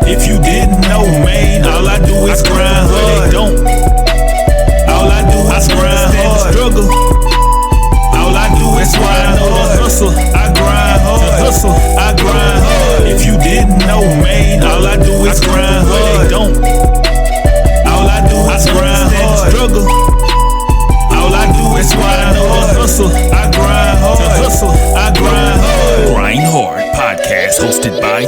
If you didn't know, man, all I do is grind hard. Don't. All I do is grind hard. Struggle. All I do is grind hard. Hustle. I grind hard. Hustle. I grind hard. If you didn't know, man, all I do is grind hard. Don't. All I do is grind hard. Struggle. All I do is grind hard. Hustle. I grind hard. Hustle. I grind hard. Grind Hard podcast hosted by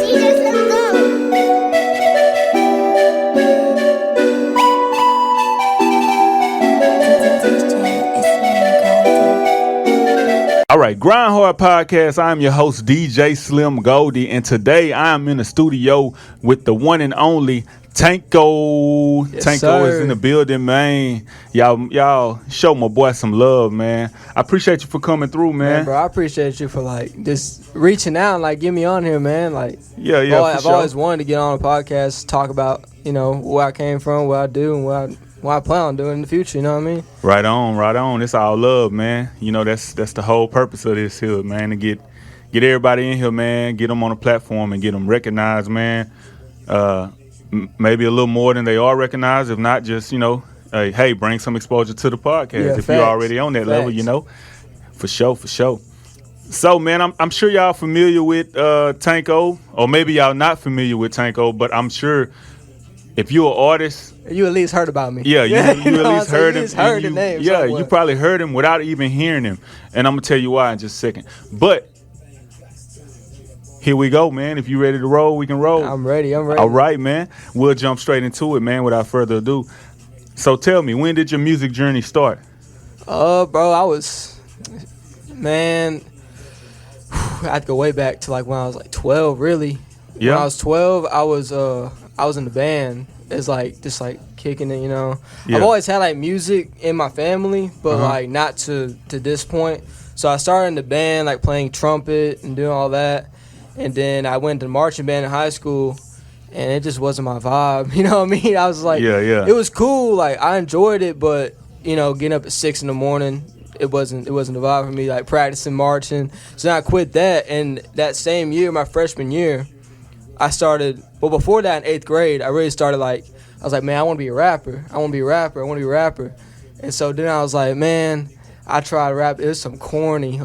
All right, Grind Hard Podcast. I'm your host, DJ Slim Goldie, and today I'm in the studio with the one and only Tanko. Yes, Tanko sir. is in the building, man. Y'all show my boy some love, man. I appreciate you for coming through, man. Bro, I appreciate you for just reaching out and get me on here, man. Yeah, I've always wanted to get on a podcast, talk about where I came from, what I do, and what I plan on doing in the future. You know what I mean? Right on. It's all love, man. That's the whole purpose of this here, man. To get everybody in here, man. Get them on a platform and get them recognized, man. Maybe a little more than they are recognized. If not, just hey, bring some exposure to the podcast if you're already on that level. For sure. So, man, I'm sure y'all familiar with Tanko, or maybe y'all not familiar with Tanko, but I'm sure if you're an artist, you at least heard about me. Yeah, you at least heard him. Heard the name. Yeah, you probably heard him without even hearing him. And I'm gonna tell you why in just a second. But here we go, man. If you're ready to roll, we can roll. I'm ready. All right, man. We'll jump straight into it, man, without further ado. So tell me, when did your music journey start? Bro, I had to go way back to when I was 12, really. Yeah. When I was 12, I was in the band. It's just kicking it, Yeah. I've always had music in my family, but not to this point. So I started in the band, playing trumpet and doing all that. And then I went to marching band in high school, and it just wasn't my vibe. You know what I mean? I was yeah. It was cool. I enjoyed it, but getting up at 6 in the morning, it wasn't the vibe for me. Practicing marching. So then I quit that, and that same year, my freshman year, I started. Well, before that, in 8th grade, I really started I was man, I want to be a rapper. I want to be a rapper. And so then I was man, I tried rap. It was some corny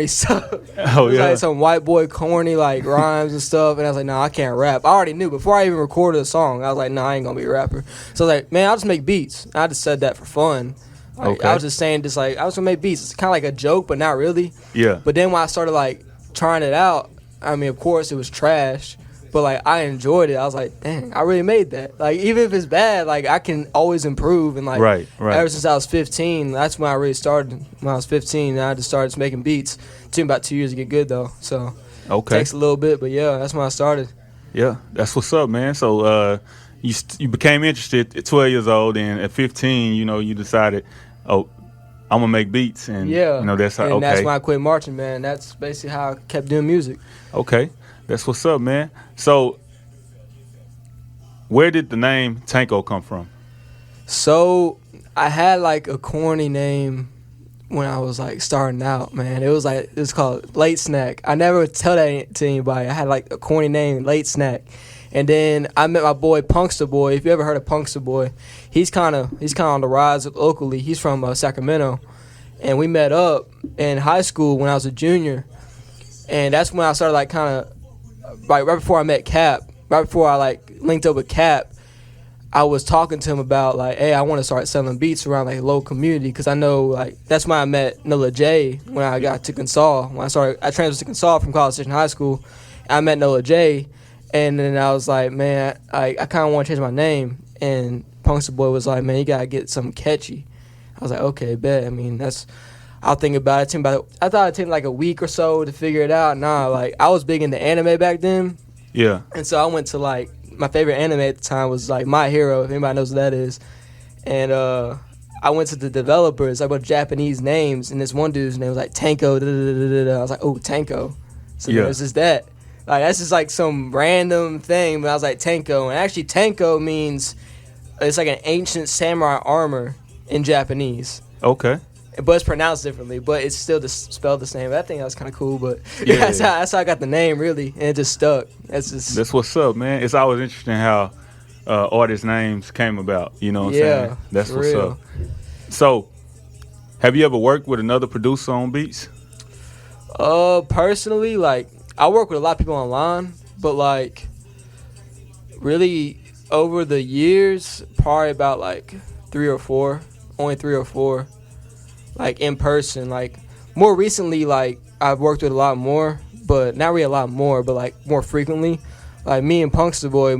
stuff. Oh, it was yeah. Some white boy corny rhymes and stuff. And I was nah, I can't rap. I already knew before I even recorded a song. I was nah, I ain't gonna be a rapper. So I was man, I'll just make beats. I just said that for fun. Okay. I was just saying I was gonna make beats. It's kind of a joke, but not really. Yeah. But then when I started trying it out, I mean, of course it was trash. But I enjoyed it. I was dang, I really made that. Even if it's bad, I can always improve. And right. Ever since I was 15, that's when I really started. When I was 15, I just started making beats. It took me about 2 years to get good though. So it takes a little bit, but yeah, that's when I started. Yeah, that's what's up, man. So you became interested at 12 years old, and at 15, you decided, oh, I'm gonna make beats, and that's how. And that's when I quit marching, man. That's basically how I kept doing music. Okay. That's what's up, man. So, where did the name Tanko come from? So, I had a corny name when I was starting out, man. It was called Late Snack. I never would tell that to anybody. I had a corny name, Late Snack. And then I met my boy Punkster Boy. If you ever heard of Punkster Boy, he's kind of on the rise locally. He's from Sacramento, and we met up in high school when I was a junior. And that's when I started right before I met Cap, right before I linked up with Cap, I was talking to him about hey, I want to start selling beats around the local community, because I know that's when I met Nola J when I got to Consol. When I transferred to Consol from College Station High School, I met Nola J, and then I was man, I kind of want to change my name. And Punkster Boy was man, you gotta get something catchy. I was okay, bet. I mean, I'll think about it. I thought it'd take a week or so to figure it out. Nah, I was big into anime back then. Yeah. And so I went to my favorite anime at the time was My Hero, if anybody knows what that is. And I went to the developers, about Japanese names, and this one dude's name was Tanko. I was oh, Tanko. So yeah. It's just that. That's just some random thing, but I was Tanko. And actually Tanko means It's like an ancient samurai armor in Japanese. Okay. But it's pronounced differently, but it's still spelled the same. I think that was kind of cool, but yeah, that's how I got the name, really, and it just stuck. That's what's up, man. It's always interesting how artist names came about. You know what I'm saying? That's what's real. up. So, have you ever worked with another producer on beats? Personally, like, I work with a lot of people online, but like, really, over the years, probably about like only three or four. Like in person, like more recently, like I've worked with a lot more, but not really a lot more, but like more frequently. Like me and Punkster Boy,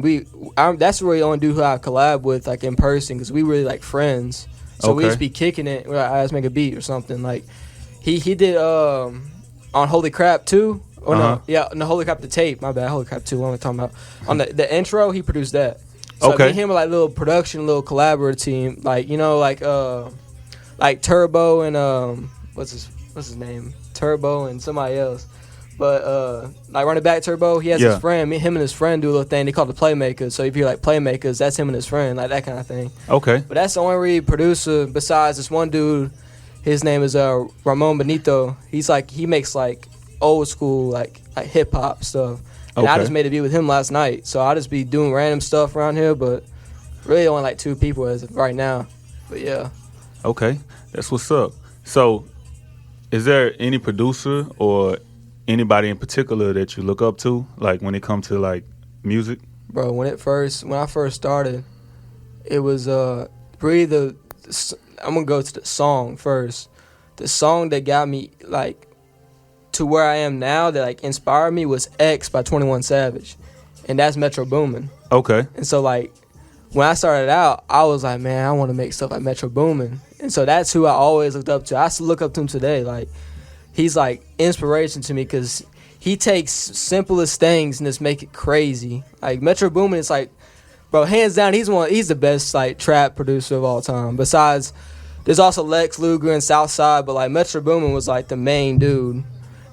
that's really the only dude who I collab with, like in person, because we really like friends. So we just be kicking it. We're like, let's make a beat or something. Like he did on Holy Crap 2. Or no, Holy Crap the tape. My bad, Holy Crap 2. What am I talking about? On the intro, he produced that. So me and him were like little production, little collaborative team. Like like Turbo and what's his name? Turbo and somebody else. But like running back Turbo, he has his friend. Him and his friend do a little thing. They call it the Playmakers. So if you're like Playmakers, that's him and his friend, like that kind of thing. Okay. But that's the only really producer besides this one dude. His name is Ramon Benito. He makes like old school like hip hop stuff. And I just made a beat with him last night. So I just be doing random stuff around here, but really only like 2 people as of right now. But yeah. Okay, that's what's up. So, is there any producer or anybody in particular that you look up to, like when it comes to like music? Bro, when I first started, it was really I'm gonna go to the song first. The song that got me like to where I am now, that like inspired me, was X by 21 Savage, and that's Metro Boomin. Okay. And so like when I started out, I was like, man, I want to make stuff like Metro Boomin. And so that's who I always looked up to. I still look up to him today. Like, he's like inspiration to me because he takes simplest things and just make it crazy. Like Metro Boomin is like, bro, hands down, he's the best like trap producer of all time. Besides, there's also Lex Luger and Southside, but like Metro Boomin was like the main dude.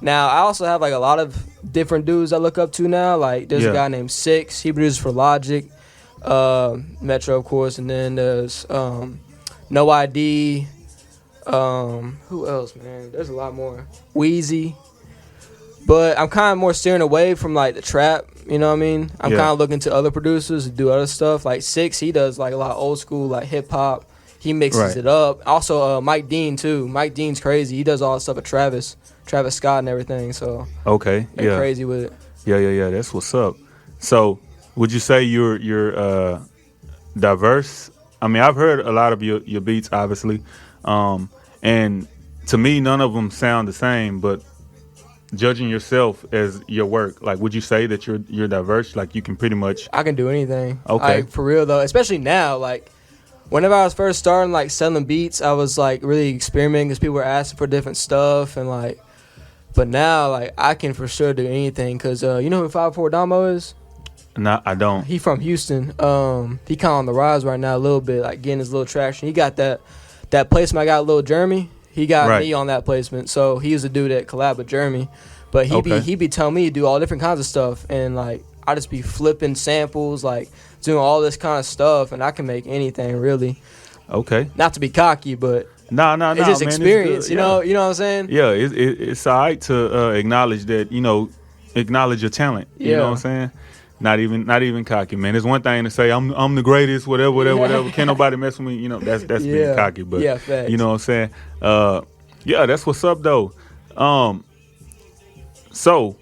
Now I also have like a lot of different dudes I look up to now. Like there's a guy named Six. He produces for Logic, Metro of course, and then there's No ID. Who else, man? There's a lot more. Wheezy. But I'm kind of more steering away from like the trap. You know what I mean? I'm kind of looking to other producers to do other stuff. Like Six, he does like a lot of old school like hip hop. He mixes it up. Also, Mike Dean too. Mike Dean's crazy. He does all the stuff with Travis Scott and everything. So they're crazy with it. Yeah. That's what's up. So, would you say you're diverse? I mean, I've heard a lot of your beats, obviously, and to me, none of them sound the same. But judging yourself as your work, like, would you say that you're diverse? Like, you can pretty much. I can do anything. Okay. Like, for real though, especially now, like. Whenever I was first starting, like, selling beats, I was, like, really experimenting because people were asking for different stuff. And, like, but now, like, I can for sure do anything because, you know who 5'4" Damo is? No, I don't. He from Houston. He kind of on the rise right now a little bit, like, getting his little traction. He got that placement I got with Lil Jeremy. He got me on that placement. So he was the dude that collabed with Jeremy. But he be telling me to do all different kinds of stuff. And, like, I just be flipping samples, like, doing all this kind of stuff, and I can make anything really. Okay. Not to be cocky, but no, it's just man, experience. It's you know what I'm saying? Yeah, it's all right to acknowledge that. Acknowledge your talent. You know what I'm saying? Not even cocky, man. It's one thing to say I'm the greatest, whatever. Can't nobody mess with me. That's being cocky. But facts. You know what I'm saying? That's what's up though. So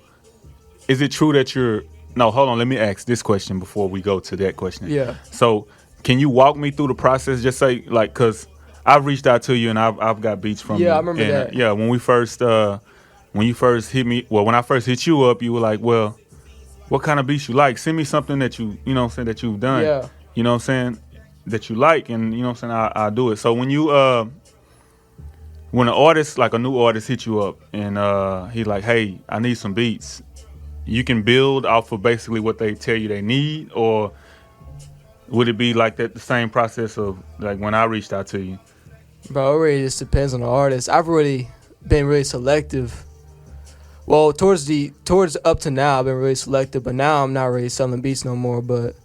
is it true that you're? No, hold on. Let me ask this question before we go to that question. Yeah. So, can you walk me through the process? Just say, like, because I've reached out to you and I've got beats from you. Yeah, I remember that. Yeah, when you first hit me, when I first hit you up, you were like, well, what kind of beats you like? Send me something that that you've done. Yeah. You know what I'm saying? That you like, and you know what I'm saying? I'll do it. So when you when an artist, like a new artist, hit you up and he like, hey, I need some beats. You can build off of basically what they tell you they need, or would it be like that, the same process of like when I reached out to you? Bro, it really just depends on the artist. I've really been really selective. Well, towards up to now, I've been really selective, but now I'm not really selling beats no more. But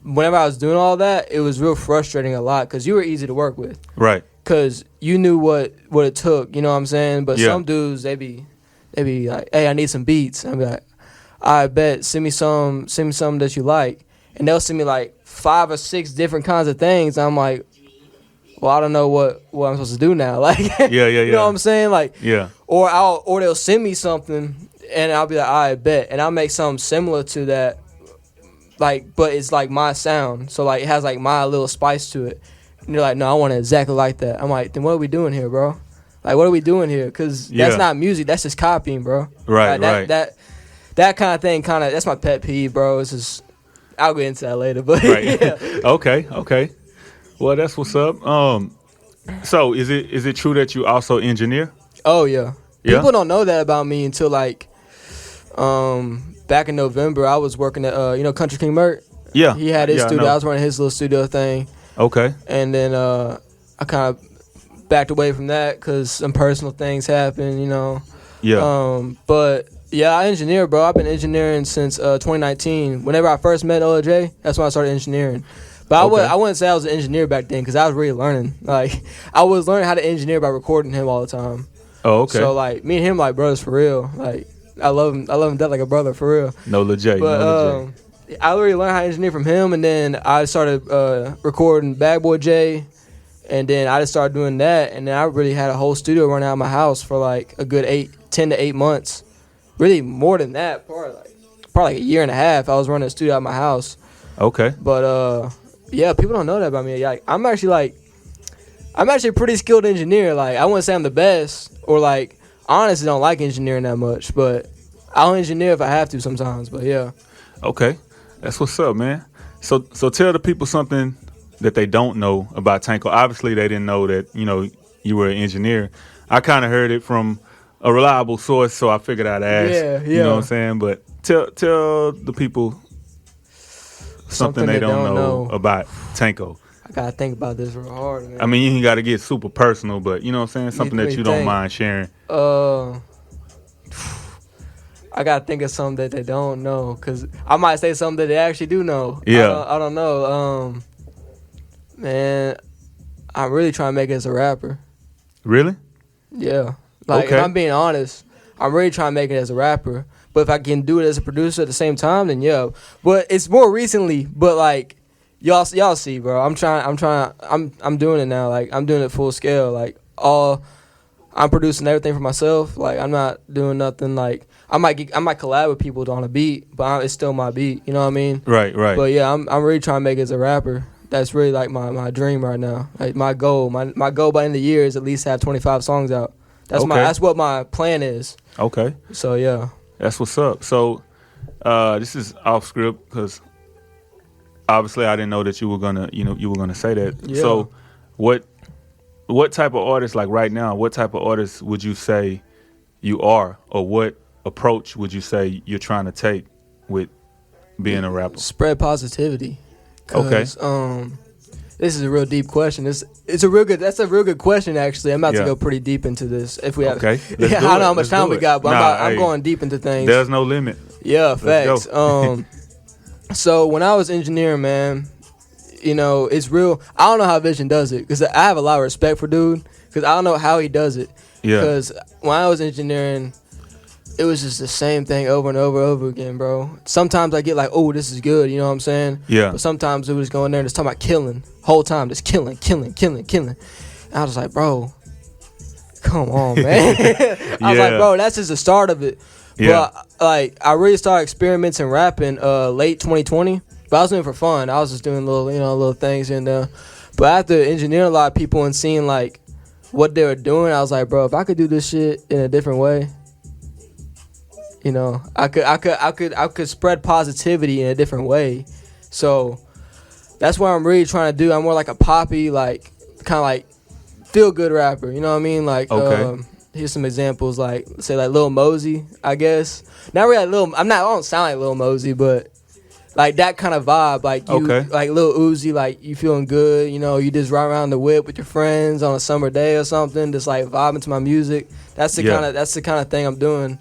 whenever I was doing all that, it was real frustrating a lot because you were easy to work with. Right. Because you knew what it took, you know what I'm saying? But Yeah. some dudes, they be like, hey, I need some beats. I'm like, I bet, send me some that you like. And they'll send me like 5 or 6 different kinds of things. I'm like, well, I don't know what I'm supposed to do now. Like, Yeah. you know what I'm saying? Like, Yeah. or they'll send me something and I'll be like, I bet. And I'll make something similar to that, like, but it's like my sound. So like it has like my little spice to it. And they're like, no, I want it exactly like that. I'm like, then what are we doing here, bro? Like, what are we doing here? Because that's not music. That's just copying, bro. Right, like, that kind of thing, that's my pet peeve, bro. It's just, I'll get into that later. But Right. yeah. Okay. Well, that's what's up. So is it true that you also engineer? Oh, yeah. Yeah? People don't know that about me until, like, back in November, I was working at, Country King Mert. Yeah. He had his Yeah, I studio. know. I was running his little studio thing. Okay. And then I kind of backed away from that because some personal things happened, you know. Yeah. But yeah, I engineer, bro. I've been engineering since 2019. Whenever I first met OJ, that's when I started engineering. But Okay. I wouldn't say I was an engineer back then because I was really learning. Like, I was learning how to engineer by recording him all the time. Oh, okay. So like, me and him like brothers for real. Like, I love him dead like a brother for real. No legit. But I already learned how to engineer from him, and then I started recording Bad Boy J, and then I just started doing that, and then I really had a whole studio run out of my house for like a good 10 to 8 months. Really more than that, probably like a year and a half. I was running a studio out of my house. Okay. But yeah, people don't know that about me. Like, I'm actually a pretty skilled engineer. Like, I wouldn't say I'm the best, or like, I honestly don't like engineering that much, but I'll engineer if I have to sometimes. But yeah. Okay. That's what's up, man. So tell the people something that they don't know about Tanko. Obviously, they didn't know that, you were an engineer. I kind of heard it from a reliable source, so I figured I'd ask. Yeah. You know what I'm saying? But tell the people something they don't know about Tanko. I gotta think about this real hard, man. I mean, you ain't got to get super personal, but you know what I'm saying? Something that you don't mind sharing. I gotta think of something that they don't know, cause I might say something that they actually do know. Yeah. I don't know. Man, I'm really trying to make it as a rapper. Really? Yeah. Like, Okay. if I'm being honest, I'm really trying to make it as a rapper. But if I can do it as a producer at the same time, then yeah. But it's more recently. But like, y'all see, bro. I'm doing it now. Like, I'm doing it full scale. Like, I'm producing everything for myself. Like, I'm not doing nothing. Like, I might collab with people on a beat, but it's still my beat. You know what I mean? Right. But yeah, I'm really trying to make it as a rapper. That's really like my dream right now. Like, my goal. My goal by the end of the year is at least have 25 songs out. That's what my plan is. Okay. So yeah. That's what's up. So this is off script because obviously I didn't know that you were gonna say that. Yeah. So what type of artist, like right now, what type of artist would you say you are, or what approach would you say you're trying to take with being a rapper? Spread positivity. Okay. This is a real deep question. That's a real good question, actually. I'm about to go pretty deep into this. If we have, Okay. I don't know how much time we got, but I'm hey, going deep into things. There's no limit. Yeah, Let's facts. go. So when I was engineering, man, it's real. I don't know how Vision does it, because I have a lot of respect for dude, because I don't know how he does it. Yeah. Because when I was engineering, it was just the same thing over and over again, bro. Sometimes I get like, oh, this is good, you know what I'm saying? Yeah. But sometimes it was going there and just talking about killing. Whole time, just killing. And I was like, bro, come on, man. I was like, bro, that's just the start of it. Yeah. But like, I really started experimenting rapping late 2020. But I was doing it for fun. I was just doing little things here and there. But after engineering a lot of people and seeing like what they were doing, I was like, bro, if I could do this shit in a different way, I could spread positivity in a different way. So that's what I'm really trying to do. I'm more like a poppy, like kind of like feel good rapper. You know what I mean? Like, okay. Here's some examples. Like, say like Lil Mosey, I guess. Not really like I don't sound like Lil Mosey, but like that kind of vibe. Like like Lil Uzi, like you feeling good. You just ride around the whip with your friends on a summer day or something, just like vibing to my music. That's the kind of thing I'm doing.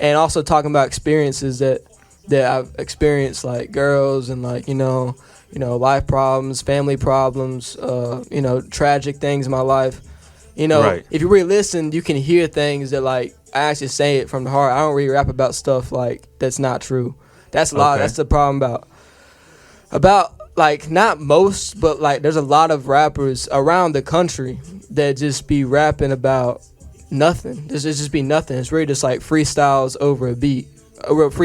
And also talking about experiences that I've experienced, like girls and like, life problems, family problems, tragic things in my life. Right. If you really listen, you can hear things that like I actually say it from the heart. I don't really rap about stuff like that's not true. That's a lot. Okay. That's the problem about like not most, but like there's a lot of rappers around the country that just be rapping about nothing. It's just be nothing. It's really just like freestyles over a beat. Recorded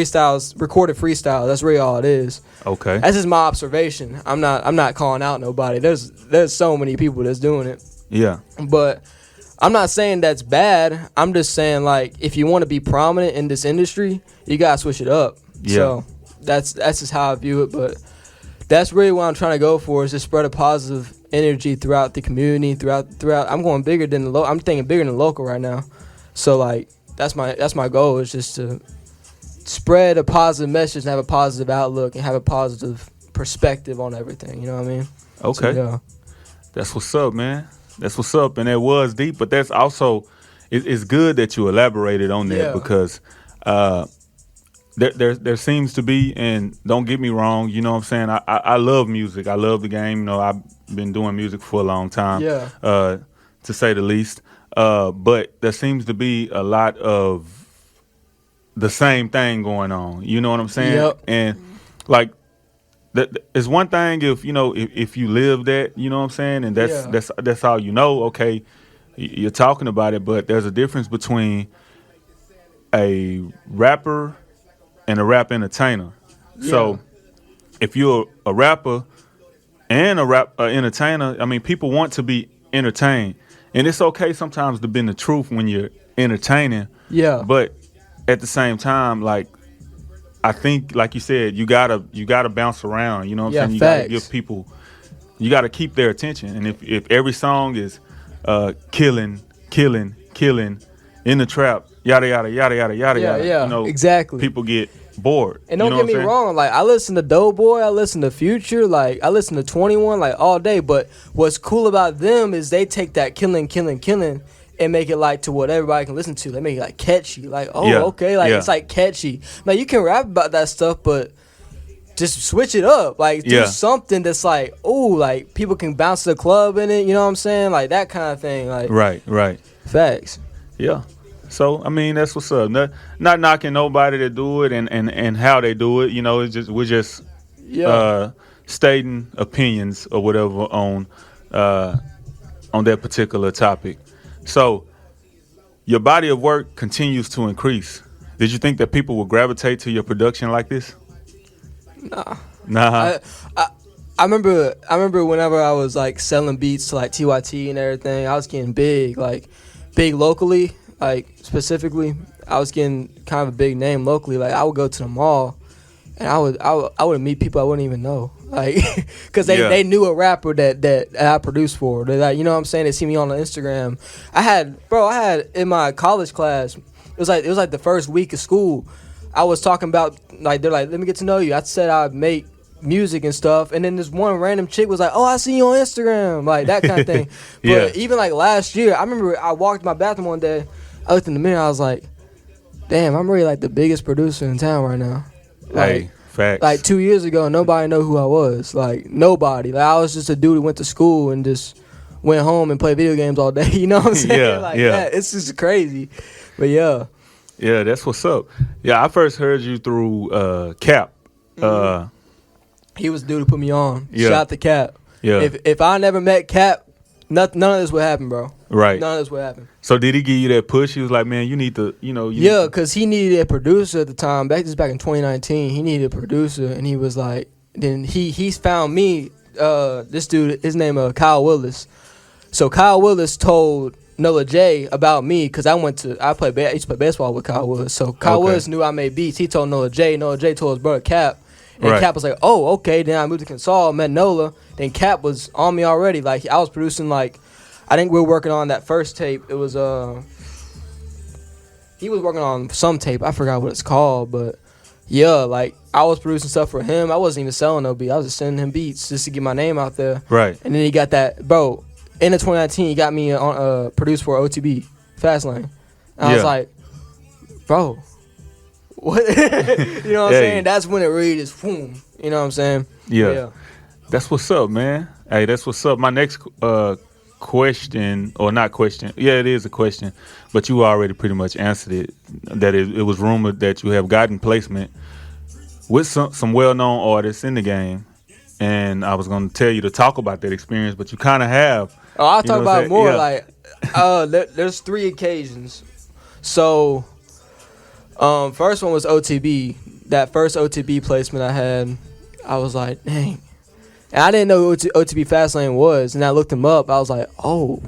freestyle. That's really all it is. Okay. That's just my observation. I'm not calling out nobody. There's so many people that's doing it. Yeah. But I'm not saying that's bad. I'm just saying like if you want to be prominent in this industry, you gotta switch it up. Yeah. So that's just how I view it. But that's really what I'm trying to go for, is to spread a positive energy throughout the community. Throughout. I'm going bigger than the local. I'm thinking bigger than local right now. So like that's my goal, is just to spread a positive message and have a positive outlook and have a positive perspective on everything. You know what I mean? Okay. So, yeah. That's what's up, man. That's what's up. And that was deep, but that's also, it's good that you elaborated on that, Yeah. because there seems to be, and don't get me wrong, you know what I'm saying? I love music. I love the game. I've been doing music for a long time, Yeah. to say the least. But there seems to be a lot of the same thing going on. You know what I'm saying? Yep. And like, it's one thing if if you live that, you know what I'm saying, and that's all you know. Okay, you're talking about it, but there's a difference between a rapper and a rap entertainer. Yeah. So if you're a rapper and a entertainer, I mean, people want to be entertained, and it's okay sometimes to bend the truth when you're entertaining. Yeah. But at the same time, like, I think, like you said, you gotta bounce around. You know what I'm saying? You gotta give people, you gotta keep their attention. And if every song is killing in the trap, yada yada yada yada yada yada, Yeah, exactly. people get bored. And don't get me wrong, like I listen to Doughboy, I listen to Future, like I listen to 21 like all day. But what's cool about them is they take that killing and make it like to what everybody can listen to. They make it like catchy, like okay, like it's like catchy. Like you can rap about that stuff, but just switch it up, like do something that's like, like people can bounce to the club in it. You know what I'm saying? Like that kind of thing. Like right. Facts. Yeah. So I mean, that's what's up. Not knocking nobody that do it and how they do it. It's just we're just stating opinions or whatever on that particular topic. So your body of work continues to increase. Did you think that people would gravitate to your production like this? Nah. I remember whenever I was like selling beats to like TYT and everything, I was getting big locally, like specifically. I was getting kind of a big name locally. Like I would go to the mall and I would meet people I wouldn't even know, like because they knew a rapper that I produced for. They like, you know what I'm saying? They see me on the Instagram. I had in my college class. It was like the first week of school. I was talking about like they're like, let me get to know you. I said I'd make music and stuff, and then this one random chick was like, oh, I see you on Instagram, like that kind of thing. But even like last year, I remember I walked in my bathroom one day. I looked in the mirror. I was like, damn, I'm really like the biggest producer in town right now. Like, hey, facts. Like 2 years ago, nobody knew who I was. Like nobody. Like I was just a dude who went to school and just went home and played video games all day. You know what I'm saying? That. It's just crazy. But yeah, that's what's up. Yeah, I first heard you through Cap. Mm-hmm. He was the dude who put me on. Yeah. Shout out to Cap. Yeah. If I never met Cap, none of this would happen, bro. Right. None of this would happen. So did he give you that push? He was like, man, you need to, because he needed a producer at the time. Back in 2019, he needed a producer, and he was like, then he found me. This dude, his name Kyle Willis. So Kyle Willis told Nola J about me because I used to play baseball with Kyle Willis. So Kyle Willis knew I made beats. He told Nola J. Nola J told his brother Cap. And Cap was like, oh, okay. Then I moved to Consol, met Nola. Then Cap was on me already. Like, I was producing, like, I think we were working on that first tape. It was, he was working on some tape. I forgot what it's called. But, yeah, like, I was producing stuff for him. I wasn't even selling no beat. I was just sending him beats just to get my name out there. Right. And then he got that, bro, in the 2019, he got me on produced for OTB, Fastlane. And I was like, bro, what? You know what I'm saying? That's when it really just boom. You know what I'm saying? Yeah. That's what's up, man. Hey, that's what's up. My next question, or not question, yeah, it is a question, but you already pretty much answered it. That it was rumored that you have gotten placement with some well-known artists in the game, and I was going to tell you to talk about that experience, but you kind of have. Oh, I'll talk about it more. Yeah. Like, there's 3 occasions. So, first one was OTB. That first OTB placement I had, I was like, dang. And I didn't know what OTB Fastlane was, and I looked him up. I was like, oh,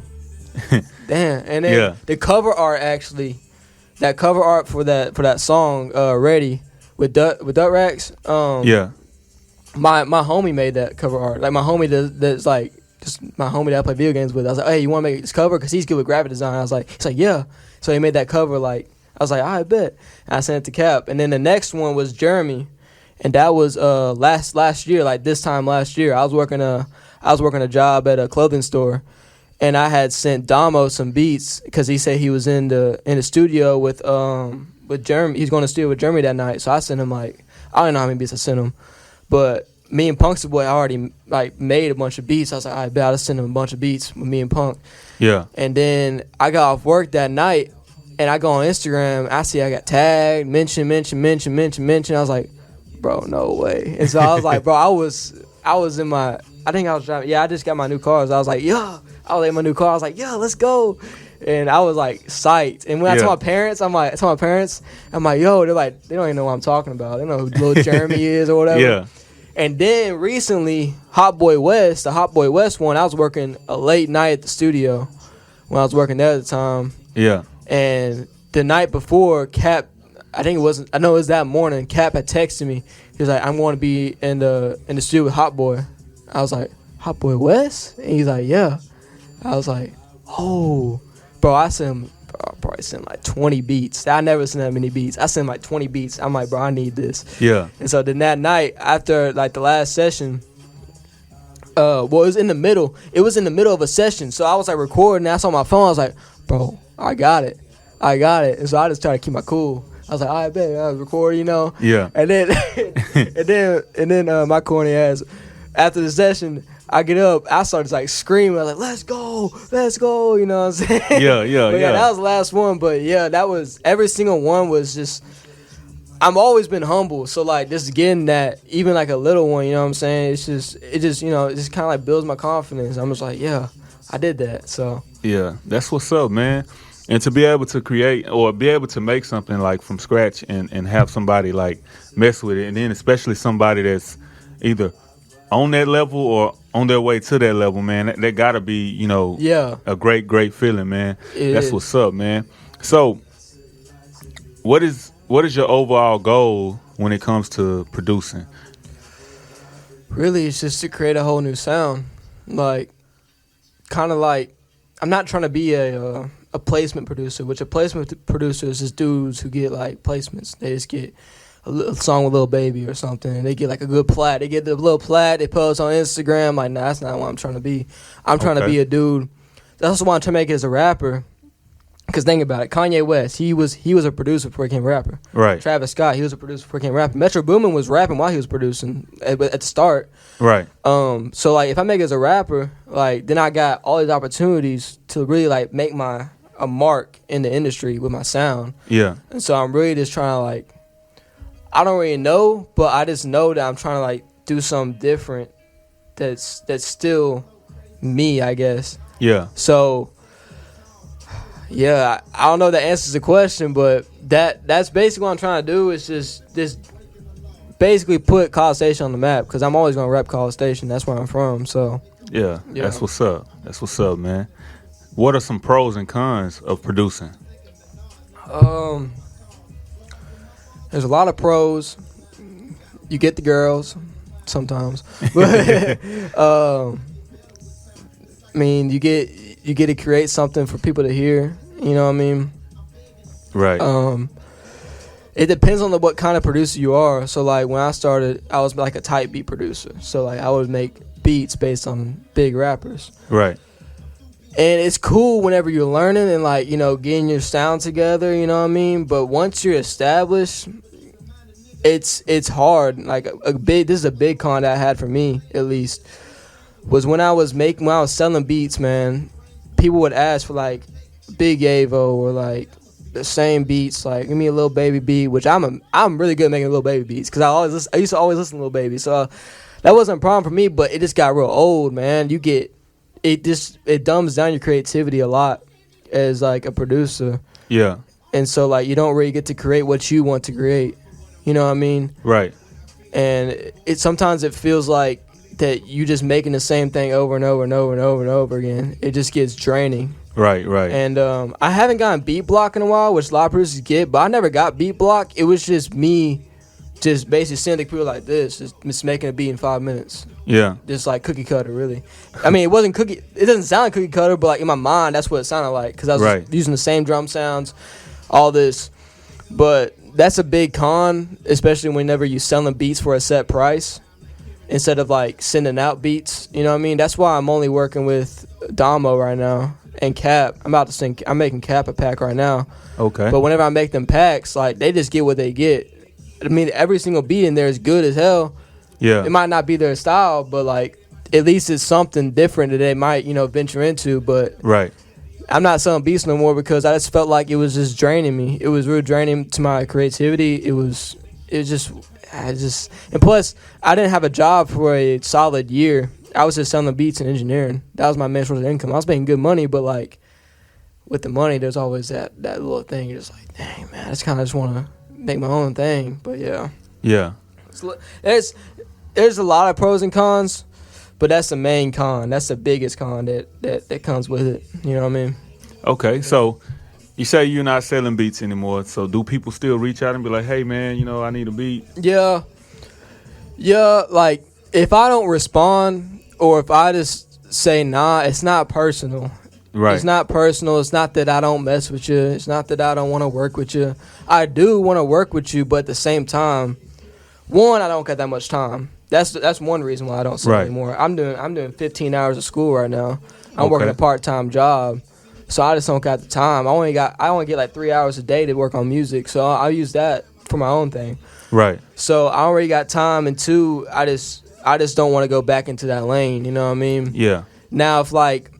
damn. And then the cover art that cover art for that song, Ready, with Dut Racks. My homie made that cover art. Like my homie that's like just my homie that I play video games with. I was like, hey, you want to make this cover? Because he's good with graphic design. I was like, he's like, yeah. So he made that cover. Like I was like, I bet. And I sent it to Cap. And then the next one was Jeremy, and that was last year. Like this time last year, I was working a job at a clothing store, and I had sent Damo some beats because he said he was in the studio with Jeremy. He's going to studio with Jeremy that night. So I sent him like I don't know how many beats I sent him. But me and Punk's boy already like made a bunch of beats. I was like, I bet I'll send him a bunch of beats with me and Punk. Yeah. And then I got off work that night, and I go on Instagram. I see I got tagged, mentioned. I was like, bro, no way. And so I was like, bro, I was in my. I think I was driving. Yeah, I just got my new car. So I was like, yeah. I was in my new car. I was like, yeah, let's go. And I was like psyched. And when I told my parents, I'm like, yo, they're like, they don't even know what I'm talking about. They don't know who Lil Jeremy is or whatever. Yeah. And then recently, the Hot Boy West one, I was working a late night at the studio when I was working there at the time. Yeah. And the night before, Cap, I know it was that morning, Cap had texted me. He was like, I'm going to be in the studio with Hot Boy. I was like, Hot Boy West? And he's like, yeah. I was like, oh. Bro, I probably sent like 20 beats. I never sent that many beats. I sent like 20 beats. I'm like, bro, I need this. Yeah. And so then that night, after like the last session, it was in the middle. It was in the middle of a session. So I was like recording. And I saw my phone. I was like, bro, I got it. And so I just tried to keep my cool. I was like, all right, babe, I was recording, you know. Yeah. And then, and then my corny ass, after the session, I get up, I started like screaming. I was like, let's go, you know what I'm saying? Yeah. Yeah, that was the last one. But yeah, that was, every single one was just, I've always been humble. So like just getting that, even like a little one, you know what I'm saying? It just, you know, it just kind of like builds my confidence. I'm just like, yeah, I did that. So. Yeah, that's what's up, man. And to be able to create or be able to make something like from scratch and have somebody like mess with it. And then especially somebody that's either on that level or on their way to that level, man, that gotta be, you know, a great feeling, man. That's what's up, man. So, what is your overall goal when it comes to producing? Really, it's just to create a whole new sound, like, kind of like, I'm not trying to be a placement producer, which a placement producer is just dudes who get like placements. They just get a song with Lil Baby or something, and they get like a good plat. They get the little plat, they post on Instagram. Like, nah, that's not what I'm trying to be. I'm trying to be a dude. That's what I'm trying to make it as a rapper. Because think about it, Kanye West, he was a producer before he became a rapper. Right. Travis Scott, he was a producer before he became a rapper. Metro Boomin was rapping while he was producing at the start. Right. So like, if I make it as a rapper, like then I got all these opportunities to really like make a mark in the industry with my sound. Yeah. And so I'm really just trying to like, I don't really know, but I just know that I'm trying to like do something different that's still me, I guess. Yeah. So yeah, I don't know if that answers the question, but that's basically what I'm trying to do is just basically put College Station on the map, because I'm always gonna rep College Station. That's where I'm from. So yeah, that's what's up. That's what's up, man. What are some pros and cons of producing? There's a lot of pros. You get the girls sometimes, but I mean, you get to create something for people to hear. You know what I mean? Right. It depends on what kind of producer you are. So like when I started, I was like a type beat producer. So like I would make beats based on big rappers. Right. And it's cool whenever you're learning and like, you know, getting your sound together, you know what I mean? But once you're established, it's hard. Like this is a big con that I had for me, at least, was when I was selling beats, man. People would ask for like Big Avo or like the same beats, like give me a Lil Baby beat, which I'm really good at making Lil Baby beats because I used to always listen to Lil Baby, so that wasn't a problem for me. But it just got real old, man. It dumbs down your creativity a lot as like a producer. Yeah. And so like you don't really get to create what you want to create. You know what I mean? Right. And sometimes it feels like that you just making the same thing over and over and over and over and over again. It just gets draining. Right. And I haven't gotten beat block in a while, which a lot of producers get, but I never got beat block. It was just me just basically sending people like this, just making a beat in 5 minutes. Yeah. Just like cookie cutter, really. I mean, it doesn't sound like cookie cutter, but like in my mind, that's what it sounded like because I was just using the same drum sounds, all this. But that's a big con, especially whenever you're selling beats for a set price instead of like sending out beats. You know what I mean? That's why I'm only working with Damo right now and Cap. I'm making Cap a pack right now. Okay. But whenever I make them packs, like they just get what they get. I mean, every single beat in there is good as hell. Yeah. It might not be their style, but like at least it's something different that they might, venture into. But right. I'm not selling beats no more because I just felt like it was just draining me. It was real draining to my creativity. And plus I didn't have a job for a solid year. I was just selling beats and engineering. That was my main source of income. I was making good money, but like with the money, there's always that little thing. You're just like, dang, man, I just kind of just want to make my own thing. But yeah. Yeah. There's a lot of pros and cons, but that's the main con. That's the biggest con that comes with it. You know what I mean? Okay, so you say you're not selling beats anymore. So do people still reach out and be like, hey, man, I need a beat? Yeah. Like if I don't respond or if I just say nah, it's not personal. Right. It's not personal. It's not that I don't mess with you. It's not that I don't want to work with you. I do want to work with you, but at the same time, one, I don't got that much time. That's one reason why I don't sell anymore. I'm doing 15 hours of school right now. I'm working a part-time job, so I just don't got the time. I only get like 3 hours a day to work on music, so I use that for my own thing. Right. So I already got time, and two, I just don't want to go back into that lane. You know what I mean? Yeah. Now if like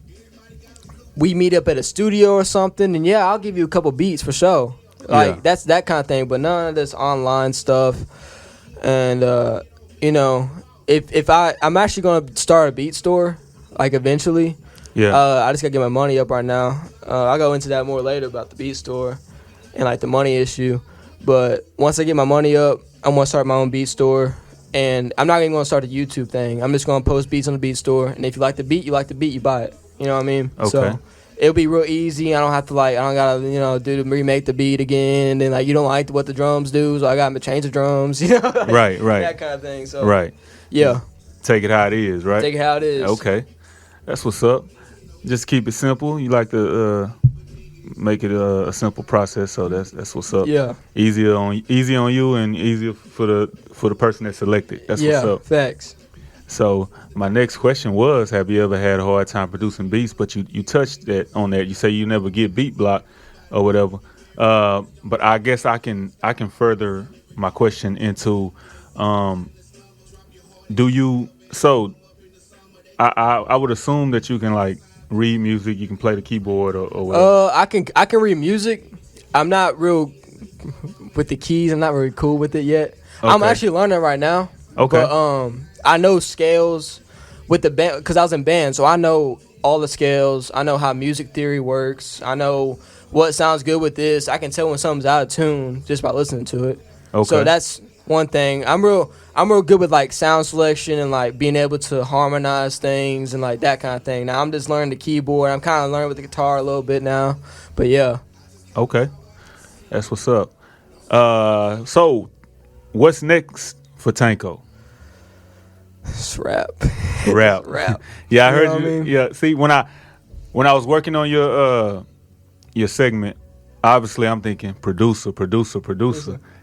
we meet up at a studio or something, then yeah, I'll give you a couple beats for sure. Like that's that kind of thing, but none of this online stuff. And if I'm actually gonna start a beat store, like eventually. Yeah. I just gotta get my money up right now. I'll go into that more later about the beat store and like the money issue. But once I get my money up, I'm gonna start my own beat store. And I'm not even gonna start a YouTube thing. I'm just gonna post beats on the beat store. And if you like the beat, you buy it. You know what I mean? Okay. So it'll be real easy. I don't gotta remake the beat again. And then like you don't like what the drums do, so I gotta change the drums. Right. That kind of thing. So Right. yeah. Take it how it is, right? Take it how it is. Okay. That's what's up. Just keep it simple. You like to make it a simple process, so that's what's up. Yeah. Easy on you and easier for the person that's selected. That's what's up. Facts. So my next question was, have you ever had a hard time producing beats? But you touched on that. You say you never get beat block or whatever. But I guess I can further my question into do you? So I would assume that you can like read music, you can play the keyboard or whatever. I can read music. I'm not real with the keys. I'm not really cool with it yet. Okay. I'm actually learning right now. Okay. But I know scales with the band because I was in band, so I know all the scales. I know how music theory works. I know what sounds good with this. I can tell when something's out of tune just by listening to it. Okay. So that's one thing. I'm real good with like sound selection and like being able to harmonize things and like that kind of thing. Now I'm just learning the keyboard. I'm kind of learning with the guitar a little bit now, but yeah. Okay, that's what's up. So what's next for Tanko? It's rap. Rap. Yeah, I heard you. I mean? Yeah, see, when I was working on your segment, obviously I'm thinking producer.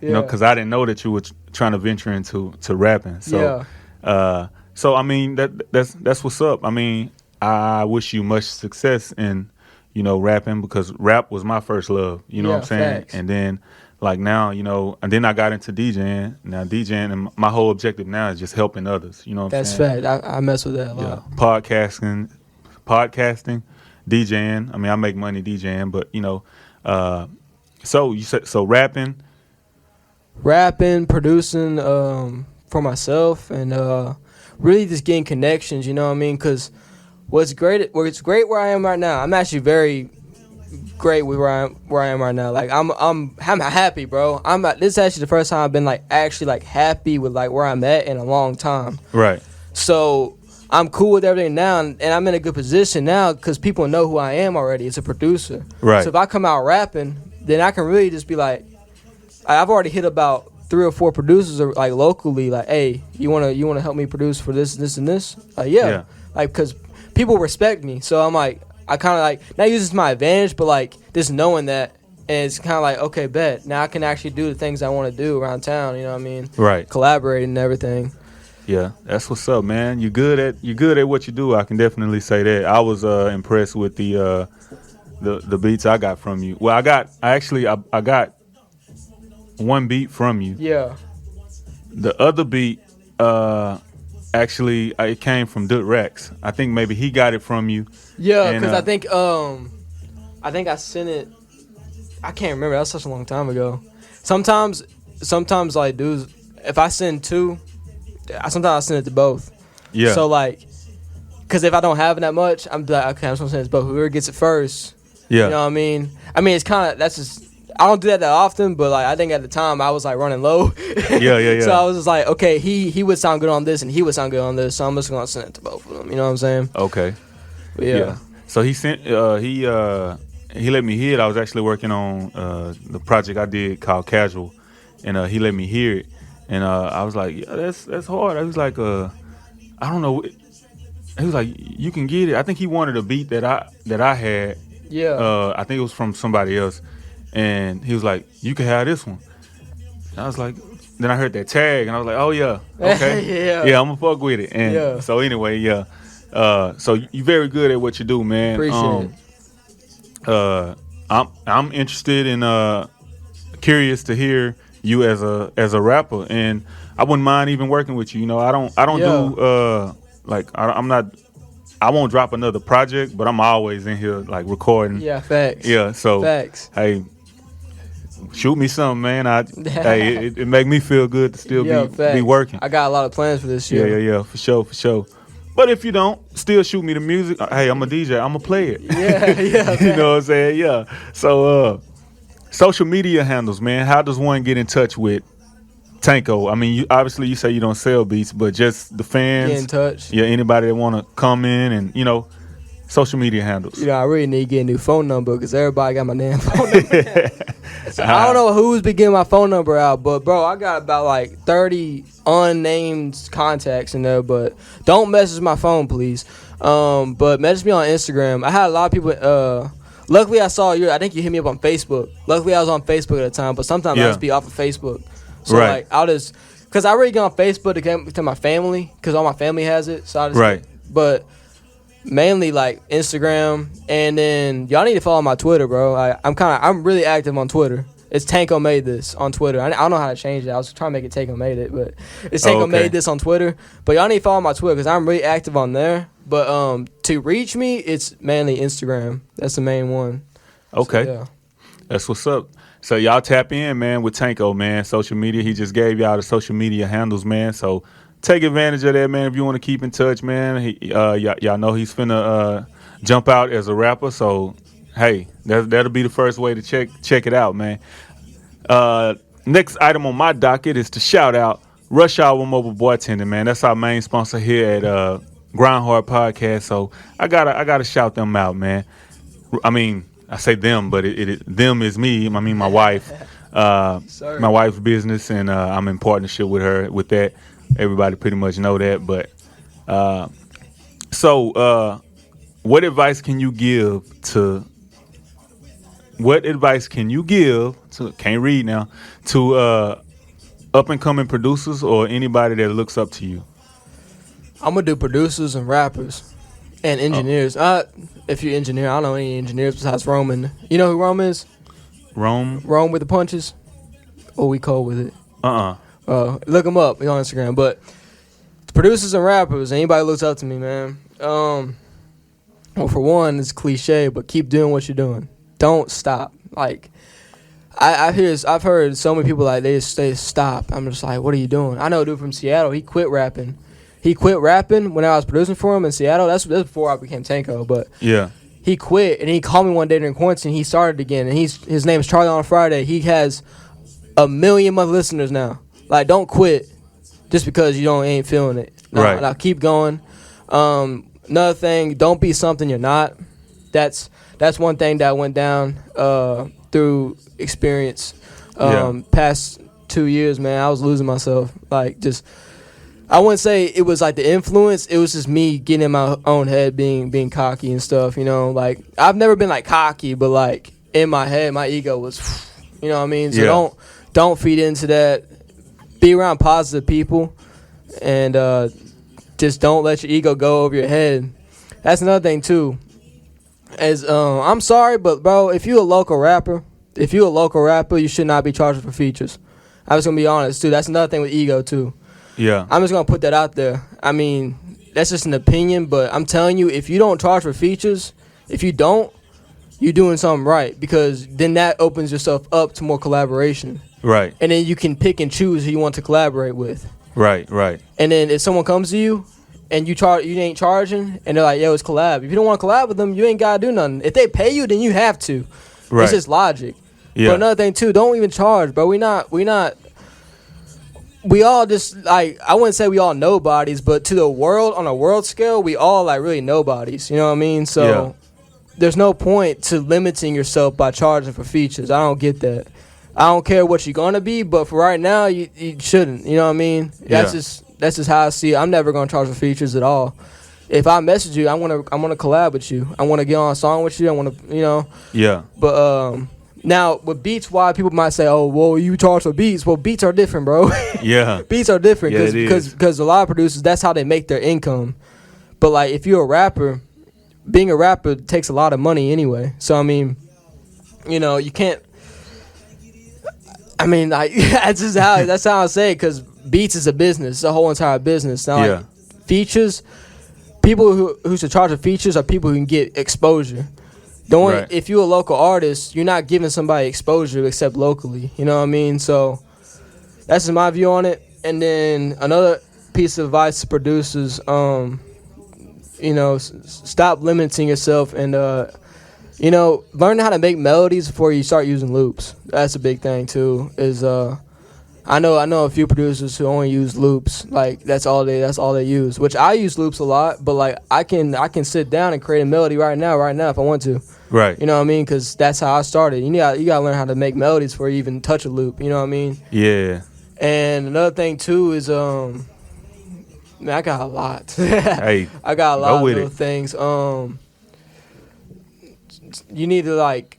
Yeah. Because I didn't know that you were trying to venture into rapping. So, so I mean that's what's up. I mean, I wish you much success in rapping because rap was my first love. You know what I'm saying? Facts. And then like now, you know, and then I got into DJing. Now DJing, and my whole objective now is just helping others. You know what I'm saying? That's fact. I mess with that a lot. Podcasting, DJing. I mean, I make money DJing, but you know, so you said so rapping, producing for myself, and really just getting connections. You know what I mean? Because what's great where I am right now. I'm actually very great with where I am right now. Like I'm happy, bro. This is actually the first time I've been like actually like happy with like where I'm at in a long time. right? So I'm cool with everything now, and I'm in a good position now because people know who I am already as a producer. Right. So if I come out rapping, then I can really just be like, I've already hit about 3 or 4 producers like locally, like, hey, you wanna help me produce for this, and this? Like, yeah. Like, because people respect me, so I'm like, I kind of like, not use this to my advantage, but like just knowing that, and it's kind of like, okay, bet now I can actually do the things I want to do around town. You know what I mean? Right. Collaborating and everything. Yeah, that's what's up, man. You're good at what you do. I can definitely say that. I was impressed with the beats I got from you. Well, I got one beat from you. Yeah. The other beat, actually, it came from Dut Rex. I think maybe he got it from you. Yeah, because I think I sent it. I can't remember. That was such a long time ago. Sometimes like dudes, if I send 2, sometimes I send it to both. Yeah. So like, because if I don't have it that much, I'm like, okay, I'm just gonna send it to both. Whoever gets it first. Yeah. You know what I mean? I mean, it's kind of, that's just, I don't do that often, but like I think at the time I was like running low. Yeah. So I was just like, okay, he would sound good on this, and he would sound good on this, so I'm just gonna send it to both of them. You know what I'm saying? Okay. But yeah. So he sent he let me hear it. I was actually working on the project I did called Casual, and he let me hear it, and I was like, yeah, that's hard. I was like, I don't know. He was like, you can get it. I think he wanted a beat that I had. Yeah. I think it was from somebody else, and he was like, you can have this one. And I was like, then I heard that tag, and I was like, oh yeah, okay, yeah, I'm gonna fuck with it. And so anyway, yeah. So you're very good at what you do, man. Appreciate it. I'm interested in curious to hear you as a rapper, and I wouldn't mind even working with you. You know, I don't do like I'm not. I won't drop another project, but I'm always in here like recording. Yeah, facts. Yeah, so facts. Hey, shoot me something, man. Hey, it make me feel good to still be working. I got a lot of plans for this year. Yeah, for sure. But if you don't, still shoot me the music. Hey, I'm a DJ. I'm gonna play it. Yeah. You know what I'm saying? Yeah. So, social media handles, man. How does one get in touch with Tanko? I mean, obviously you say you don't sell beats, but just the fans. Get in touch. Yeah, anybody that want to come in and, social media handles. I really need to get a new phone number because everybody got my damn phone number. So I don't know who's been getting my phone number out, but bro, I got about like 30 unnamed contacts in there, but don't message my phone, please. But message me on Instagram. I had a lot of people. Luckily, I saw you. I think you hit me up on Facebook. Luckily, I was on Facebook at the time, but sometimes I just be off of Facebook. So like I'll just, cause I already get on Facebook to get to my family, cause all my family has it. So I just but mainly like Instagram, and then y'all need to follow my Twitter, bro. I'm really active on Twitter. It's Tanko Made This on Twitter. I don't know how to change it. I was trying to make it Tanko Made It, but it's Tanko Made This on Twitter. But y'all need to follow my Twitter because I'm really active on there. But to reach me, it's mainly Instagram. That's the main one. Okay. So, yeah. That's what's up. So y'all tap in, man, with Tanko, man. Social media. He just gave y'all the social media handles, man. So take advantage of that, man. If you want to keep in touch, man. Y'all know he's finna jump out as a rapper. So hey, that'll be the first way to check it out, man. Next item on my docket is to shout out Rush Hour Mobile Bartending, man. That's our main sponsor here at Grindhard Podcast. So I gotta shout them out, man. I mean, I say them, but them is me. I mean, my wife. My wife's business, and I'm in partnership with her with that. Everybody pretty much know that. But so what advice can you give to? Can't read now, to up and coming producers or anybody that looks up to you? I'm gonna do producers and rappers and engineers. If you're an engineer, I don't know any engineers besides Roman. You know who Rome is? Rome with the punches. or we cold with it. Look them up on Instagram. But producers and rappers, anybody looks up to me, man. Well, for one, it's cliche, but keep doing what you're doing. Don't stop. Like, I've heard so many people like they stop. I'm just like, what are you doing? I know a dude from Seattle. He quit rapping. He quit rapping when I was producing for him in Seattle. That's before I became Tanko. But yeah, he quit and he called me one day during quarantine. He started again, and his name is Charlie on Friday. He has 1 million month listeners now. Like, don't quit just because you ain't feeling it. No, right. Now keep going. Another thing, don't be something you're not. That's one thing that went down through experience. Past 2 years, man, I was losing myself. Like, just, I wouldn't say it was like the influence. It was just me getting in my own head, being cocky and stuff. You know, like, I've never been like cocky, but like in my head, my ego was, you know what I mean. So don't feed into that. Be around positive people, and just don't let your ego go over your head. That's another thing too. I'm sorry, but bro, if you a local rapper, you should not be charging for features. I'm just gonna be honest too. That's another thing with ego too. Yeah. I'm just gonna put that out there. I mean, that's just an opinion, but I'm telling you, if you don't charge for features, you're doing something right, because then that opens yourself up to more collaboration. Right. And then you can pick and choose who you want to collaborate with. Right. And then if someone comes to you and you ain't charging, and they're like, yo, it's collab. If you don't want to collab with them, you ain't gotta do nothing. If they pay you, then you have to. Right. It's just logic. Yeah. But another thing too, don't even charge, bro. We all just, like, I wouldn't say we all nobodies, but to the world, on a world scale, we all like really nobodies. You know what I mean? So there's no point to limiting yourself by charging for features. I don't get that. I don't care what you're gonna be, but for right now, you shouldn't. You know what I mean? That's just how I see it. I'm never gonna charge for features at all. If I message you, I wanna collab with you. I wanna get on a song with you. I wanna, you know. Yeah. But now with beats, why people might say, oh, well, you charge for beats? Well, beats are different, bro. Yeah. Beats are different because a lot of producers, that's how they make their income. But like, if you're a rapper, being a rapper takes a lot of money anyway. So I mean, you know, you can't. I mean, like, that's how I say it, because beats is a business. It's a whole entire business. Now, like, features, people who should charge for features are people who can get exposure. If you're a local artist, you're not giving somebody exposure except locally. You know what I mean? So that's just my view on it. And then another piece of advice to producers, you know, stop limiting yourself, and you know, learn how to make melodies before you start using loops. That's a big thing too. I know a few producers who only use loops. Like, that's all they use. Which I use loops a lot, but like I can sit down and create a melody right now if I want to. Right. You know what I mean? Because that's how I started. You gotta learn how to make melodies before you even touch a loop. You know what I mean? Yeah. And another thing too is man, I got a lot. Hey, I got a lot of little things. You need to, like,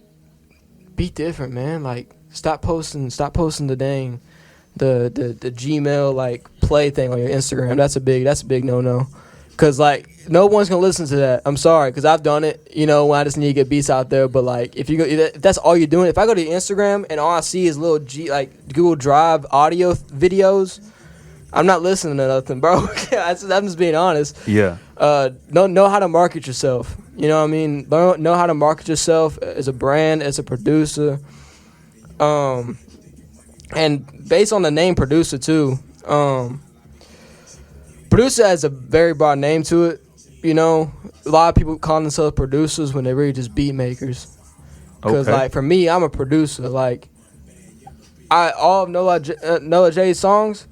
be different, man. Like, stop posting the dang the Gmail, like, play thing on your Instagram. That's a big no. Cause like, no one's gonna listen to that. I'm sorry, cause I've done it. You know, when I just need to get beats out there. But like, if that's all you're doing. If I go to Instagram and all I see is little Google Drive audio videos, I'm not listening to nothing, bro. I'm just being honest. Yeah. Know how to market yourself. You know what I mean? Know how to market yourself as a brand, as a producer. And based on the name producer too. Producer has a very broad name to it. You know, a lot of people call themselves producers when they're really just beat makers. Because like, for me, I'm a producer. Like, all of Noah J's songs,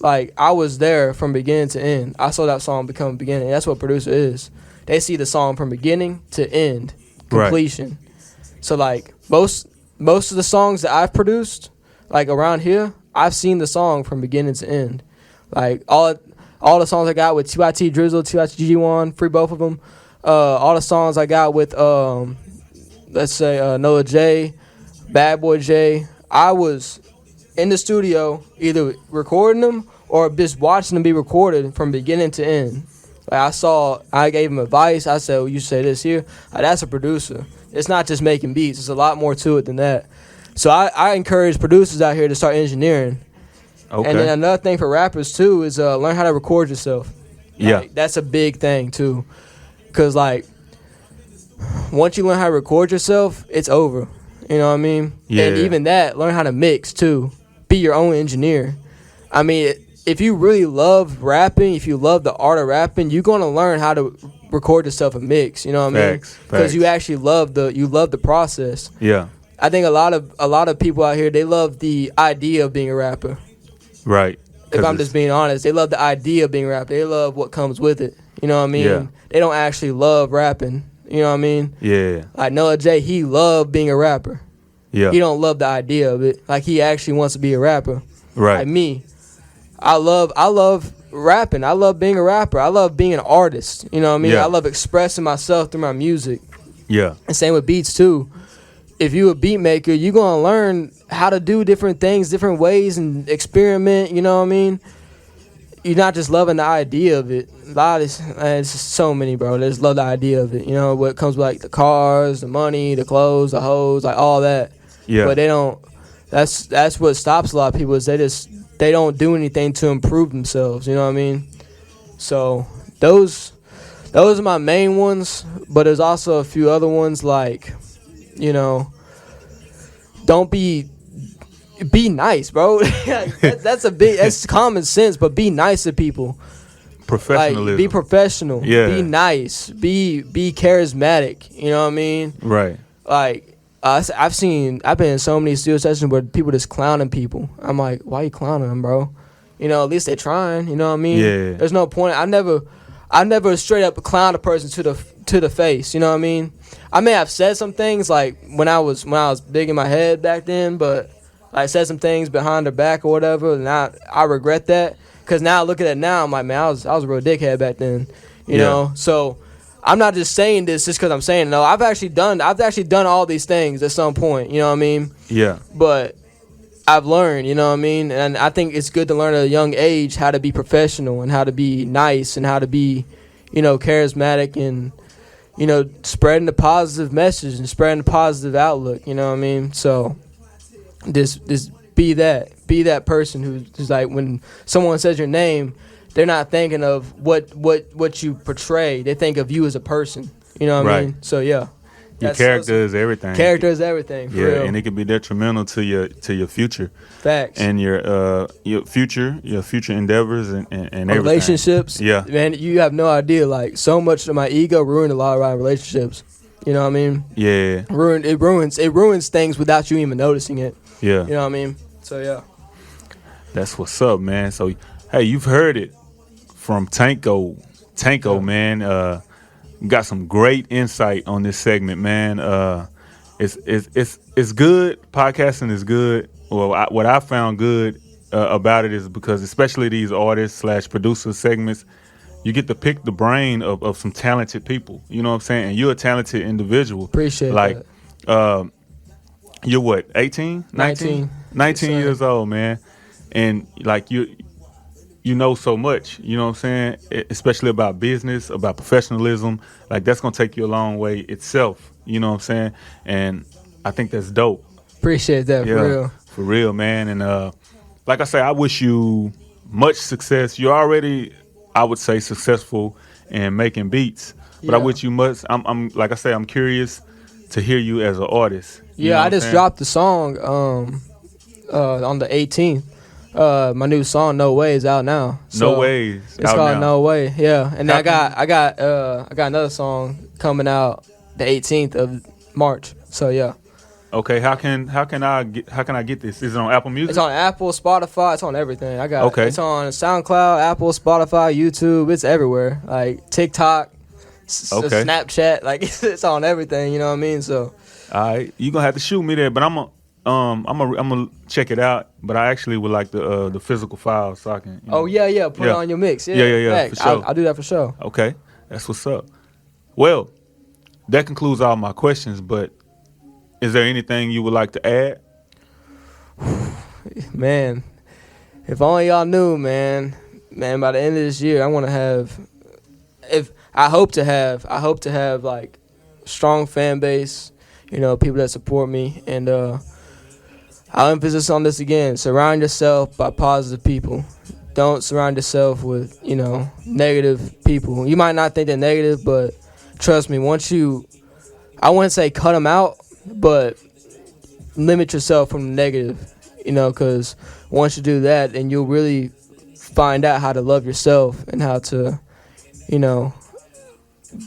like, I was there from beginning to end. I saw that song become beginning. That's what producer is. They see the song from beginning to end, completion. Right. So like, most of the songs that I've produced, like around here, I've seen the song from beginning to end. Like, all the songs I got with TYT Drizzle, TYT GG1, free both of them. All the songs I got with, let's say, Noah J, Bad Boy J. I was in the studio either recording them or just watching them be recorded from beginning to end. Like, I gave him advice. I said, well, you say this here. That's a producer. It's not just making beats. There's a lot more to it than that. So I encourage producers out here to start engineering. Okay. And then another thing for rappers too is learn how to record yourself. Yeah. Like, that's a big thing too, cause like once you learn how to record yourself, it's over. You know what I mean? Yeah. And even that, learn how to mix too. Be your own engineer. I mean, if you really love rapping, if you love the art of rapping, you're gonna learn how to record yourself and mix. You know what I mean? Because you actually love the process. Yeah. I think a lot of people out here, they love the idea of being a rapper. Right. If I'm just being honest, they love the idea of being a rapper. They love what comes with it. You know what I mean? Yeah. They don't actually love rapping. You know what I mean? Yeah. Like Noah J, he loved being a rapper. Yeah. He don't love the idea of it. Like he actually wants to be a rapper. Right. Like me, I love rapping. I love being a rapper. I love being an artist. You know what I mean? Yeah. I love expressing myself through my music. Yeah. And same with beats too. If you a beat maker, you're gonna learn how to do different things, different ways, and experiment. You know what I mean? You're not just loving the idea of it. A lot of it's just so many, bro. They just love the idea of it. You know what comes with like the cars, the money, the clothes, the hoes, like all that. Yeah. But they don't. That's what stops a lot of people is they don't do anything to improve themselves. You know what I mean? So those are my main ones. But there's also a few other ones like, you know, don't be nice, bro. That's common sense, but be nice to people. Professionalism. Like, be professional. Yeah. Be nice. Be charismatic. You know what I mean? Right. Like I've been in so many studio sessions where people just clowning people. I'm like, why you clowning them, bro? You know, at least they're trying. You know what I mean? Yeah. There's no point. I never straight up clown a person to the face. You know what I mean? I may have said some things like when I was big in my head back then, but I said some things behind their back or whatever, and I regret that. Cause now I look at it now, I'm like, man, I was a real dickhead back then. You know? So I'm not just saying this just because I'm saying it. No, I've actually done all these things at some point. You know what I mean? Yeah. But I've learned, you know what I mean? And I think it's good to learn at a young age how to be professional and how to be nice and how to be, you know, charismatic and, you know, spreading the positive message and spreading the positive outlook. You know what I mean? So just be that person who's like, when someone says your name, they're not thinking of what you portray. They think of you as a person. You know what I mean? So yeah. Your character is everything. Character is everything. For real. And it can be detrimental to your future. Facts. And your future endeavors and everything. Relationships. Yeah. Man, you have no idea. Like, so much of my ego ruined a lot of my relationships. You know what I mean? Yeah. It ruins things without you even noticing it. Yeah. You know what I mean? So yeah. That's what's up, man. So hey, you've heard it from Tanko. Tanko, man. Got some great insight on this segment, man. It's good. Podcasting is good. Well, what I found good about it is because especially these artists / producer segments, you get to pick the brain of some talented people. You know what I'm saying? And you're a talented individual. Appreciate that. You're what, 18? 19 yes, years old, man. And like you know so much, you know what I'm saying? Especially about business, about professionalism. Like, that's going to take you a long way itself, you know what I'm saying? And I think that's dope. Appreciate that, for real. For real, man. And like I say, I wish you much success. You're already, I would say, successful in making beats. But I wish you much. I'm like I say, I'm curious to hear you as an artist. Yeah, I just dropped the song on the 18th. My new song "No Way" is out now. So No Ways. It's called "No Way." Yeah, and then I got another song coming out the 18th of March. So yeah. Okay, how can I get this? Is it on Apple Music? It's on Apple, Spotify. It's on everything. Okay. It's on SoundCloud, Apple, Spotify, YouTube. It's everywhere. Like TikTok, Snapchat. Like it's on everything. You know what I mean? So. All right, you gonna have to shoot me there, but I'm gonna check it out. But I actually would like the physical file so I can. Put it on your mix. Yeah. For sure. I'll do that for sure. Okay, that's what's up. Well, that concludes all my questions. But is there anything you would like to add? Man, if only y'all knew, man. By the end of this year, I want to have. I hope to have like strong fan base. You know, people that support me, and I'll emphasize on this again. Surround yourself by positive people. Don't surround yourself with, negative people. You might not think they're negative, but trust me, I wouldn't say cut them out, but limit yourself from the negative, because once you do that, then you'll really find out how to love yourself and how to,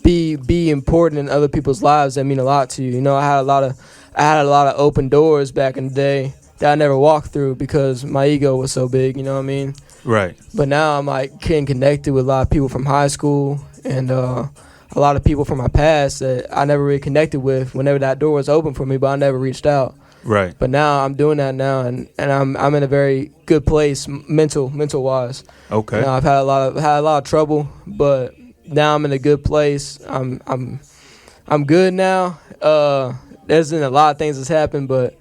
be important in other people's lives that mean a lot to you. I had a lot of open doors back in the day that I never walked through because my ego was so big, you know what I mean? Right. But now I'm like getting connected with a lot of people from high school and a lot of people from my past that I never really connected with whenever that door was open for me, but I never reached out. Right. But now I'm doing that now, and I'm in a very good place mental wise. Okay. I've had a lot of trouble, but now I'm in a good place. I'm good now. There's been a lot of things that's happened, but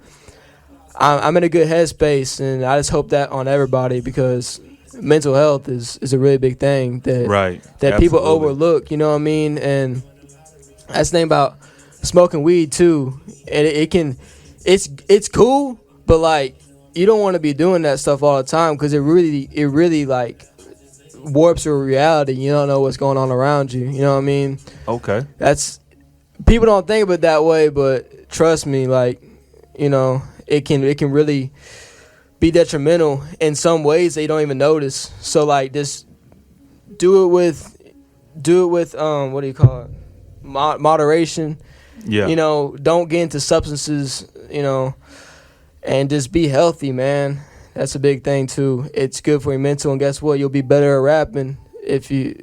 I'm in a good headspace, and I just hope that on everybody because mental health is a really big thing that people overlook. You know what I mean? And that's the thing about smoking weed too. And it's cool, but like you don't want to be doing that stuff all the time because it really like warps your reality. You don't know what's going on around you. You know what I mean? Okay. That's people don't think of it that way, but trust me, like it can really be detrimental in some ways that you don't even notice. So like just do it with what do you call it? Moderation. Yeah. Don't get into substances, and just be healthy, man. That's a big thing too. It's good for your mental, and guess what? You'll be better at rapping if you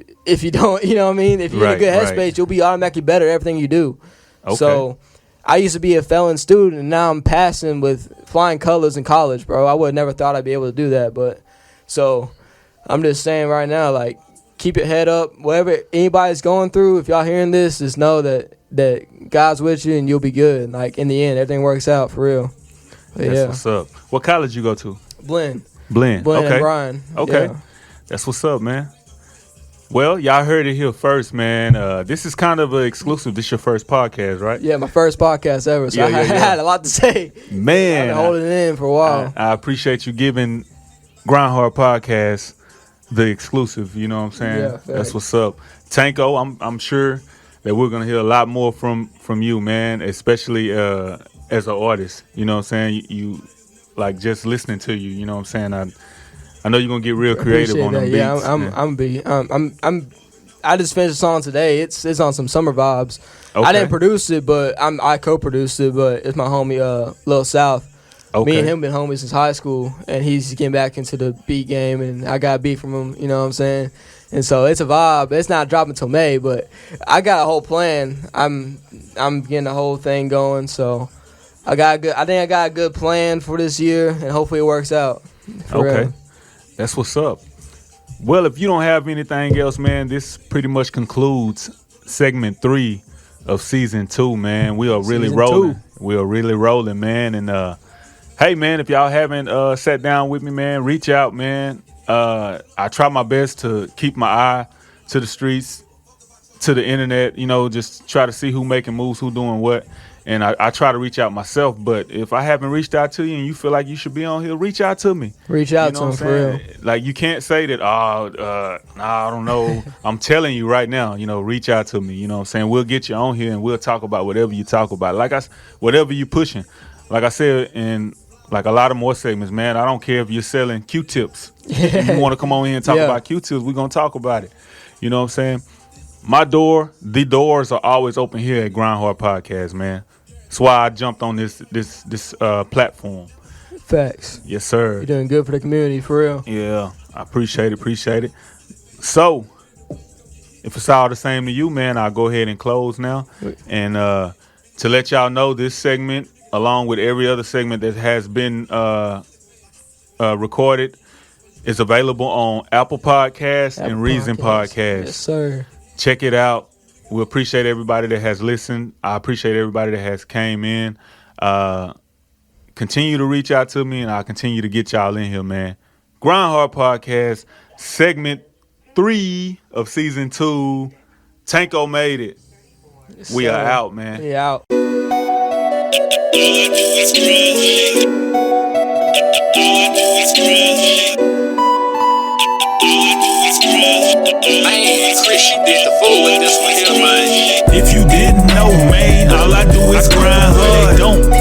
don't, you know what I mean? If you're in a good headspace, you'll be automatically better at everything you do. Okay. So I used to be a felon student, and now I'm passing with flying colors in college, bro. I would have never thought I'd be able to do that, but so I'm just saying right now, like, keep your head up. Whatever anybody's going through, if y'all hearing this, just know that God's with you and you'll be good. Like, in the end, everything works out for real. But That's what's up. What college you go to? Blinn. Okay. And Brian. Okay. Yeah. That's what's up, man. Well, y'all heard it here first, man. This is kind of an exclusive. This your first podcast, right? Yeah, my first podcast ever. So I had a lot to say. Man. I've been holding it in for a while. I appreciate you giving Grind Hard Podcast the exclusive. You know what I'm saying? Yeah, that's what's up. Tanko, I'm sure that we're going to hear a lot more from you, man, especially as an artist. You know what I'm saying? You like just listening to you, you know what I'm saying? I know you're gonna get real creative on them beats. Yeah, I just finished a song today. It's on some summer vibes. Okay. I didn't produce it, but I co-produced it. But it's my homie Lil South. Okay. Me and him been homies since high school, and he's getting back into the beat game, and I got a beat from him. You know what I'm saying? And so it's a vibe. It's not dropping till May, but I got a whole plan. I'm getting the whole thing going. So I think I got a good plan for this year, and hopefully it works out. Okay. Real. That's what's up. Well, if you don't have anything else, man, this pretty much concludes segment 3 of season 2, man. We are really rolling. We are really rolling, man. And hey, man, if y'all haven't sat down with me, man, reach out, man. I try my best to keep my eye to the streets, to the internet, just try to see who making moves, who doing what. And I try to reach out myself, but if I haven't reached out to you and you feel like you should be on here, reach out to me. Reach out to him for real. Like, you can't say that, I don't know. I'm telling you right now, reach out to me. You know what I'm saying? We'll get you on here and we'll talk about whatever you talk about. Whatever you pushing. Like I said in like a lot of more segments, man, I don't care if you're selling Q-tips. If you want to come on here and talk about Q-tips, we're going to talk about it. You know what I'm saying? The doors are always open here at Grind Hard Podcast, man. That's why I jumped on this platform. Facts. Yes, sir. You're doing good for the community, for real. Yeah, I appreciate it. So, if it's all the same to you, man, I'll go ahead and close now. And to let y'all know, this segment, along with every other segment that has been recorded, is available on Apple Podcasts and Reason Podcasts. Yes, sir. Check it out. We appreciate everybody that has listened. I appreciate everybody that has came in. Continue to reach out to me, and I'll continue to get y'all in here, man. Grind Hard Podcast, segment 3 of season 2. Tanko made it. Yes, we sir. are out, man. We out. Man, Chris, you did the fool with this one here, man. If you didn't know, man, all I do is grind hard. Don't